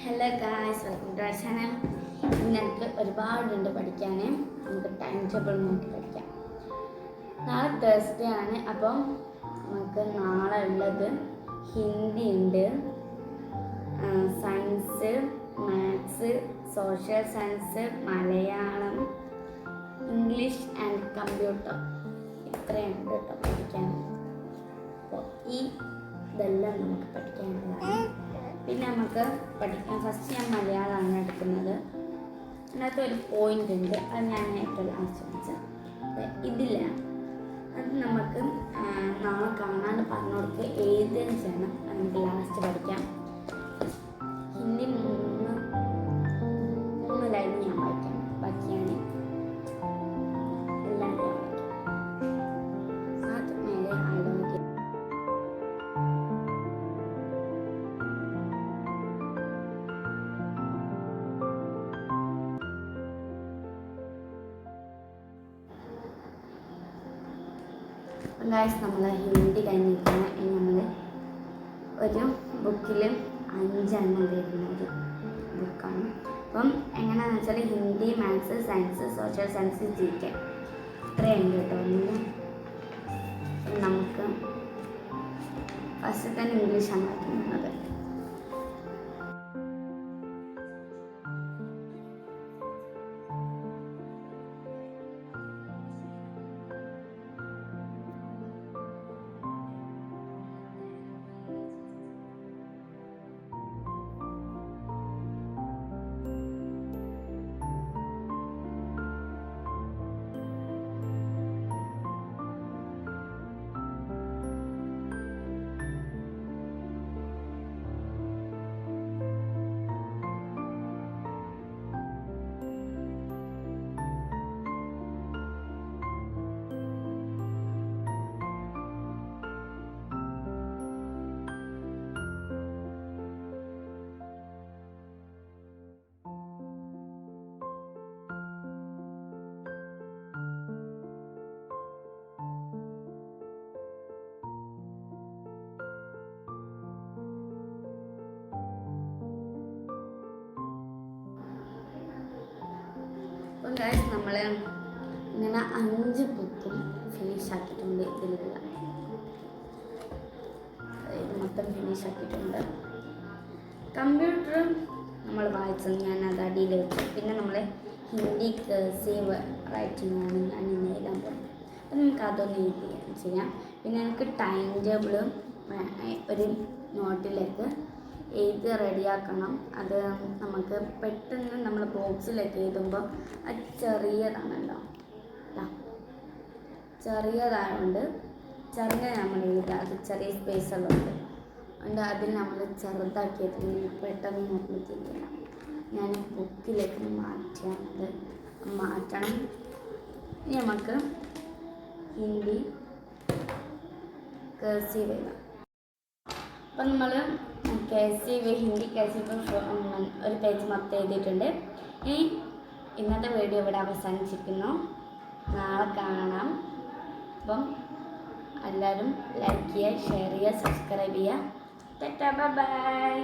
Hello guys, welcome to our channel. ഇന്ന് എനിക്ക് ഒരുപാടുണ്ട് പഠിക്കാൻ. നമുക്ക് ടൈം ടേബിൾ നോക്കി പഠിക്കാം. നാളെ തേഴ്സ്ഡേ ആണ്. അപ്പം നമുക്ക് നാളെ ഉള്ളത് ഹിന്ദി ഉണ്ട്, science, maths, social science, Malayalam, English and computer. ഇത്രയുണ്ട് കേട്ടോ പഠിക്കാൻ. അപ്പോൾ ഇതെല്ലാം നമുക്ക് പഠിക്കാനുള്ളതാണ്. പിന്നെ നമുക്ക് പഠിക്കാം. ഫസ്റ്റ് ഞാൻ മലയാളമാണ് എടുക്കുന്നത്. അതിനകത്ത് ഒരു പോയിന്റ് ഉണ്ട്, അത് ഞാൻ ഏറ്റവും ലാസ്റ്റ് വെച്ചത് ഇതില്ല. അത് നമുക്ക് നാളെ കാണാണ്ട് പറഞ്ഞു കൊടുക്കുക, എഴുതുകയും ചെയ്യണം. അത് നമുക്ക് ലാസ്റ്റ് പഠിക്കാം. ഹിന്ദി മൂന്ന് ലൈൻ ഞാൻ വായിക്കാം, ബാക്കിയാണ് എല്ലാം ഞാൻ വായിക്കാം. മേലെ ആയിരത്തി ഗായ്സ്, നമ്മൾ ഹിന്ദി കഴിഞ്ഞിരിക്കുന്ന നമ്മൾ ഒരു ബുക്കിൽ 5 എണ്ണം വരുന്ന ഒരു ബുക്കാണ്. അപ്പം എങ്ങനെയാണെന്ന് വെച്ചാൽ Hindi, maths, science, social science, GK ഇത്രയുണ്ട് കേട്ടോ. നമുക്ക് ഫസ്റ്റ് തന്നെ ഇംഗ്ലീഷാണ് വായിക്കുന്നത്. അപ്പം ഗായ്സ്, നമ്മൾ ഇങ്ങനെ 5 ബുക്കും ഫിനിഷ് ആക്കിയിട്ടുണ്ട്. ഇതിലുള്ള ഇത് മൊത്തം ഫിനിഷ് ആക്കിയിട്ടുണ്ട്. കമ്പ്യൂട്ടർ നമ്മൾ വായിച്ചത് ഞാൻ അത് അടിയിൽ വെച്ചു. പിന്നെ നമ്മൾ ഹിന്ദി കർസീവ് റൈറ്റിംഗ് ആണ് ഞാൻ ഇന്ന് എഴുതാൻ പോകുന്നത്. അപ്പം നമുക്ക് അതൊന്ന് ചെയ്യാം. പിന്നെ എനിക്ക് ടൈം ടേബിൾ ഒരു നോട്ടിലേക്ക് എഴുതി റെഡിയാക്കണം. അത് നമുക്ക് പെട്ടെന്ന് നമ്മൾ ബോക്സിലൊക്കെ എഴുതുമ്പോൾ അത് ചെറിയതാണല്ലോ, ചെറിയതായതുകൊണ്ട് ചെറുങ്ങനെ നമ്മൾ എഴുതുക. അത് ചെറിയ സ്പേസുകളുണ്ട്, അതുകൊണ്ട് അതിൽ നമ്മൾ ചെറുതാക്കിയത് പെട്ടെന്ന് നമ്മൾ ചെയ്യണം. ഞാൻ ബുക്കിലേക്ക് മാറ്റണം. ഇനി നമുക്ക് ഹിന്ദി കർസീവ് എഴുതാം. അപ്പം നമ്മൾ ഹിന്ദി കർസീവ് ഒരു പേജ് മൊത്തം എഴുതിയിട്ടുണ്ട്. ഇന്നത്തെ വീഡിയോ ഇവിടെ അവസാനിച്ചിരിക്കുന്നു. നാളെ കാണാം. അപ്പം എല്ലാവരും ലൈക്ക് ചെയ്യുക, ഷെയർ ചെയ്യുക, സബ്സ്ക്രൈബ് ചെയ്യുക. ബൈ.